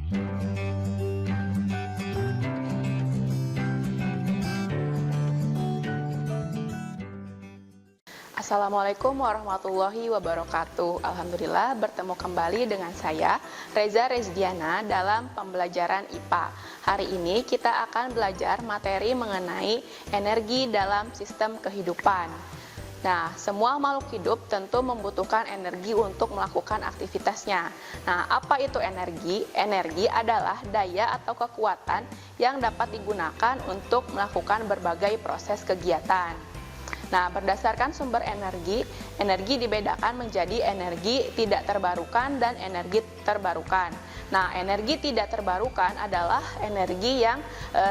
Assalamualaikum warahmatullahi wabarakatuh. Alhamdulillah bertemu kembali dengan saya, Reza Rezdiana, dalam pembelajaran IPA. Hari ini kita akan belajar materi mengenai energi dalam sistem kehidupan. Nah, semua makhluk hidup tentu membutuhkan energi untuk melakukan aktivitasnya. Nah, apa itu energi? Energi adalah daya atau kekuatan yang dapat digunakan untuk melakukan berbagai proses kegiatan. Nah, berdasarkan sumber energi, energi dibedakan menjadi energi tidak terbarukan dan energi terbarukan. Nah, energi tidak terbarukan adalah energi yang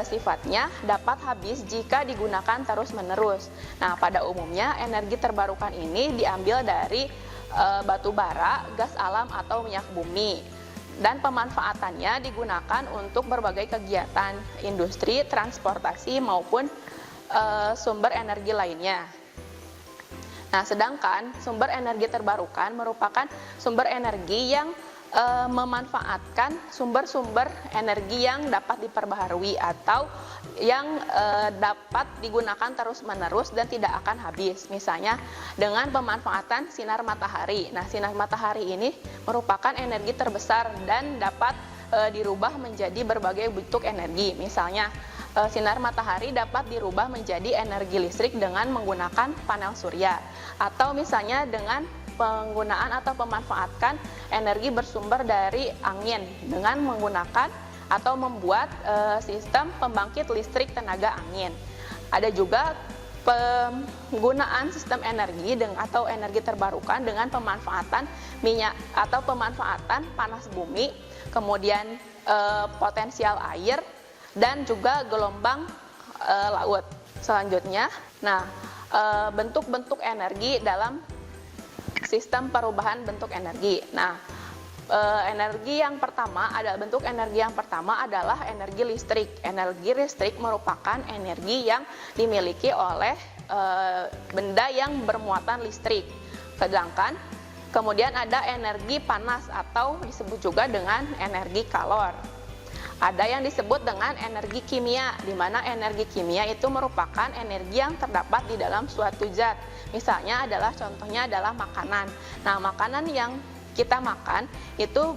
sifatnya dapat habis jika digunakan terus-menerus. Nah, pada umumnya energi terbarukan ini diambil dari batu bara, gas alam atau minyak bumi. Dan pemanfaatannya digunakan untuk berbagai kegiatan industri, transportasi maupun sumber energi lainnya. Nah, sedangkan sumber energi terbarukan merupakan sumber energi yang memanfaatkan sumber-sumber energi yang dapat diperbaharui atau yang dapat digunakan terus-menerus dan tidak akan habis. Misalnya dengan pemanfaatan sinar matahari. Nah, sinar matahari ini merupakan energi terbesar dan dapat dirubah menjadi berbagai bentuk energi. Misalnya sinar matahari dapat dirubah menjadi energi listrik dengan menggunakan panel surya, atau misalnya dengan penggunaan atau pemanfaatkan energi bersumber dari angin dengan menggunakan atau membuat sistem pembangkit listrik tenaga angin. Ada juga penggunaan sistem energi atau energi terbarukan dengan pemanfaatan minyak atau pemanfaatan panas bumi, kemudian potensial air, dan juga gelombang laut. Selanjutnya, bentuk-bentuk energi dalam sistem perubahan bentuk energi. Nah, bentuk energi yang pertama adalah energi listrik. Energi listrik merupakan energi yang dimiliki oleh benda yang bermuatan listrik. Sedangkan kemudian ada energi panas atau disebut juga dengan energi kalor. Ada yang disebut dengan energi kimia, di mana energi kimia itu merupakan energi yang terdapat di dalam suatu zat. Misalnya contohnya adalah makanan. Nah, makanan yang kita makan itu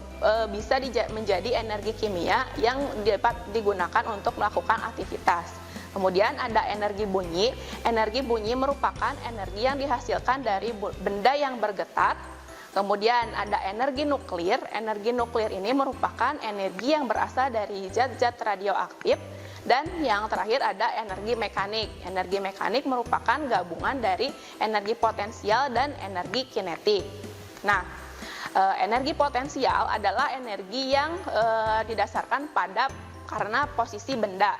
bisa menjadi energi kimia yang dapat digunakan untuk melakukan aktivitas. Kemudian ada energi bunyi. Energi bunyi merupakan energi yang dihasilkan dari benda yang bergetar. Kemudian ada energi nuklir. Energi nuklir ini merupakan energi yang berasal dari zat-zat radioaktif. Dan yang terakhir ada energi mekanik. Energi mekanik merupakan gabungan dari energi potensial dan energi kinetik. Nah, energi potensial adalah energi yang didasarkan karena posisi benda.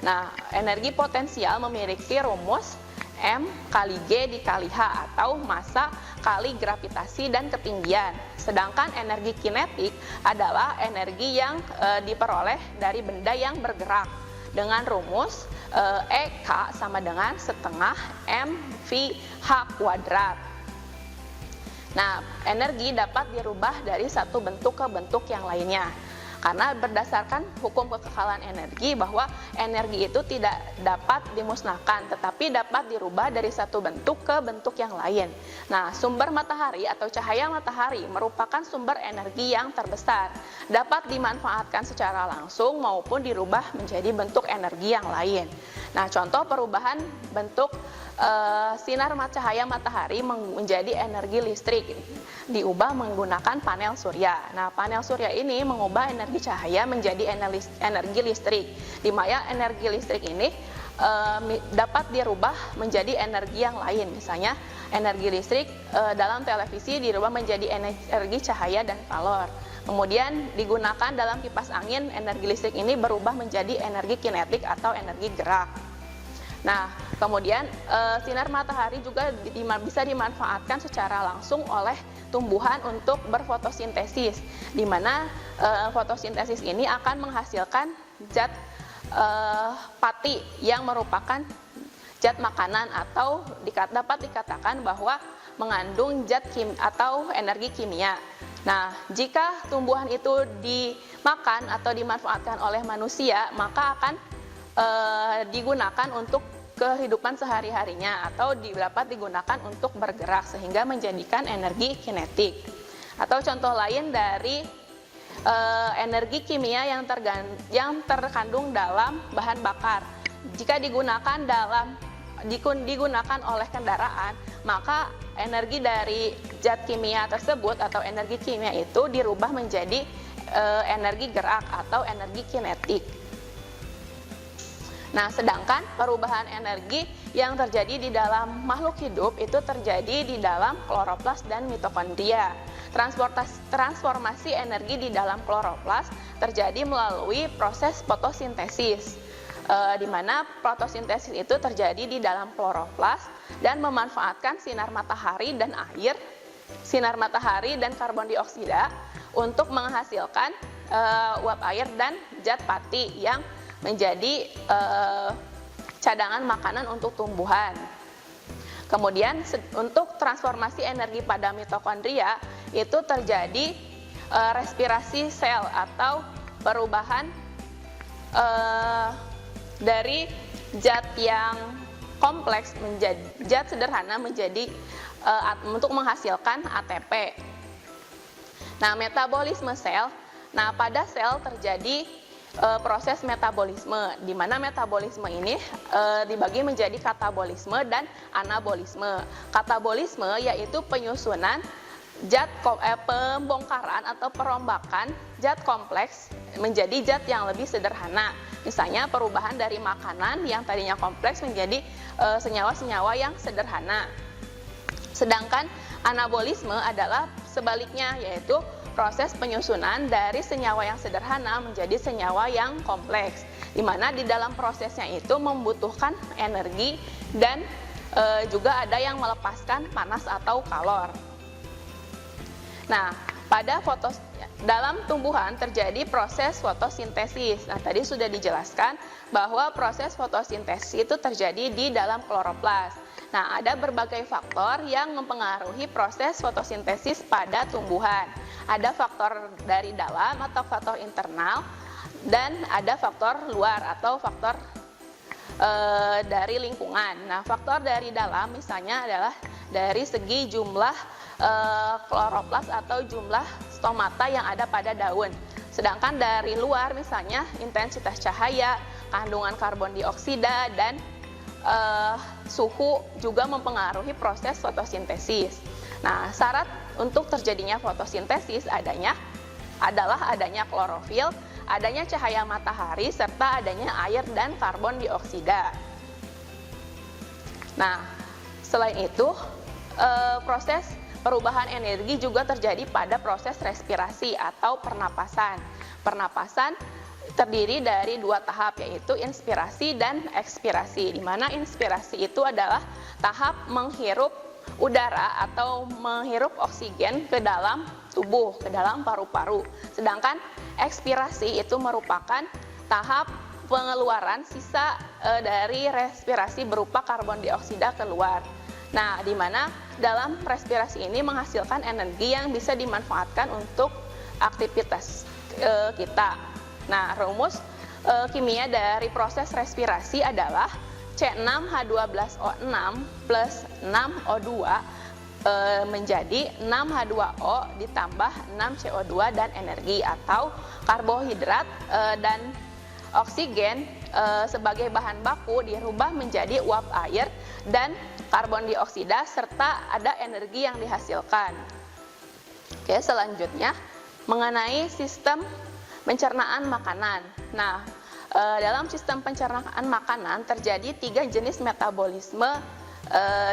Nah, energi potensial memiliki rumus M kali G dikali H atau massa kali gravitasi dan ketinggian. Sedangkan energi kinetik adalah energi yang diperoleh dari benda yang bergerak dengan rumus EK sama dengan setengah mvh kuadrat. Nah, energi dapat dirubah dari satu bentuk ke bentuk yang lainnya. Karena berdasarkan hukum kekekalan energi bahwa energi itu tidak dapat dimusnahkan, tetapi dapat dirubah dari satu bentuk ke bentuk yang lain. Nah, sumber matahari atau cahaya matahari merupakan sumber energi yang terbesar. Dapat dimanfaatkan secara langsung maupun dirubah menjadi bentuk energi yang lain. Nah, contoh perubahan bentuk sinar cahaya matahari menjadi energi listrik diubah menggunakan panel surya. Nah, panel surya ini mengubah energi cahaya menjadi energi listrik. Di mana energi listrik ini dapat dirubah menjadi energi yang lain. Misalnya energi listrik dalam televisi dirubah menjadi energi cahaya dan kalor. Kemudian digunakan dalam kipas angin, energi listrik ini berubah menjadi energi kinetik atau energi gerak. Nah, kemudian sinar matahari juga bisa dimanfaatkan secara langsung oleh tumbuhan untuk berfotosintesis, di mana fotosintesis ini akan menghasilkan zat pati yang merupakan zat makanan atau dapat dikatakan bahwa mengandung zat atau energi kimia. Nah, jika tumbuhan itu dimakan atau dimanfaatkan oleh manusia, maka akan digunakan untuk kehidupan sehari-harinya atau dapat digunakan untuk bergerak sehingga menjadikan energi kinetik. Atau contoh lain dari energi kimia yang terkandung dalam bahan bakar. Jika digunakan oleh kendaraan, maka energi dari zat kimia tersebut atau energi kimia itu dirubah menjadi energi gerak atau energi kinetik. Nah, sedangkan perubahan energi yang terjadi di dalam makhluk hidup itu terjadi di dalam kloroplas dan mitokondria. Transformasi energi di dalam kloroplas terjadi melalui proses fotosintesis, di mana fotosintesis itu terjadi di dalam kloroplas dan memanfaatkan sinar matahari dan air, sinar matahari dan karbon dioksida untuk menghasilkan uap air dan zat pati yang menjadi cadangan makanan untuk tumbuhan. Kemudian untuk transformasi energi pada mitokondria itu terjadi respirasi sel atau perubahan dari zat yang kompleks menjadi zat sederhana menjadi untuk menghasilkan ATP. Nah, metabolisme sel. Nah, pada sel terjadi proses metabolisme, di mana metabolisme ini dibagi menjadi katabolisme dan anabolisme. Katabolisme yaitu penyusunan pembongkaran atau perombakan zat kompleks menjadi zat yang lebih sederhana. Misalnya perubahan dari makanan yang tadinya kompleks menjadi senyawa-senyawa yang sederhana. Sedangkan anabolisme adalah sebaliknya, yaitu proses penyusunan dari senyawa yang sederhana menjadi senyawa yang kompleks, di mana di dalam prosesnya itu membutuhkan energi dan juga ada yang melepaskan panas atau kalor. Nah, dalam tumbuhan terjadi proses fotosintesis. Nah, tadi sudah dijelaskan bahwa proses fotosintesis itu terjadi di dalam kloroplas. Nah, ada berbagai faktor yang mempengaruhi proses fotosintesis pada tumbuhan. Ada faktor dari dalam atau faktor internal, dan ada faktor luar atau faktor dari lingkungan. Nah, faktor dari dalam misalnya adalah dari segi jumlah kloroplas atau jumlah stomata yang ada pada daun. Sedangkan dari luar misalnya intensitas cahaya, kandungan karbon dioksida, dan suhu juga mempengaruhi proses fotosintesis. Nah, syarat untuk terjadinya fotosintesis adalah adanya klorofil, adanya cahaya matahari, serta adanya air dan karbon dioksida. Nah, selain itu, proses perubahan energi juga terjadi pada proses respirasi atau pernapasan. Pernapasan terdiri dari dua tahap, yaitu inspirasi dan ekspirasi, di mana inspirasi itu adalah tahap menghirup udara atau menghirup oksigen ke dalam tubuh, ke dalam paru-paru. Sedangkan ekspirasi itu merupakan tahap pengeluaran sisa dari respirasi berupa karbon dioksida keluar. Nah, di mana dalam respirasi ini menghasilkan energi yang bisa dimanfaatkan untuk aktivitas kita. Nah, rumus kimia dari proses respirasi adalah C6H12O6 plus 6O2 menjadi 6H2O ditambah 6CO2 dan energi, atau karbohidrat dan oksigen sebagai bahan baku dirubah menjadi uap air dan karbon dioksida, serta ada energi yang dihasilkan. Oke, selanjutnya mengenai sistem pencernaan makanan. Nah, dalam sistem pencernaan makanan terjadi 3 jenis metabolisme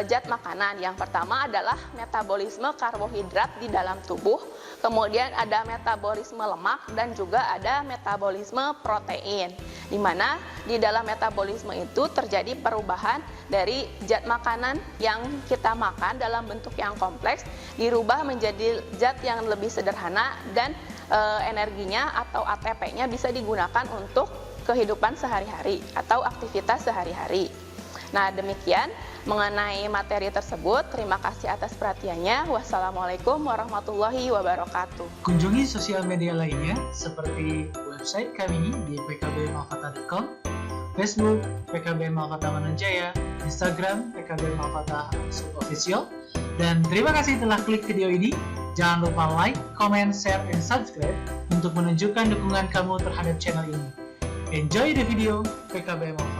zat makanan. Yang pertama adalah metabolisme karbohidrat di dalam tubuh, kemudian ada metabolisme lemak, dan juga ada metabolisme protein, di mana di dalam metabolisme itu terjadi perubahan dari zat makanan yang kita makan dalam bentuk yang kompleks dirubah menjadi zat yang lebih sederhana, dan energinya atau ATP-nya bisa digunakan untuk kehidupan sehari-hari atau aktivitas sehari-hari. Nah, demikian mengenai materi tersebut. Terima kasih atas perhatiannya. Wassalamualaikum warahmatullahi wabarakatuh. Kunjungi sosial media lainnya seperti website kami di pkbmalfata.com, Facebook PKB Malfata Mananjaya, Instagram PKB Malfata Official. Dan terima kasih telah klik video ini. Jangan lupa like, comment, share, dan subscribe untuk menunjukkan dukungan kamu terhadap channel ini. Enjoy the video PKB Malfata.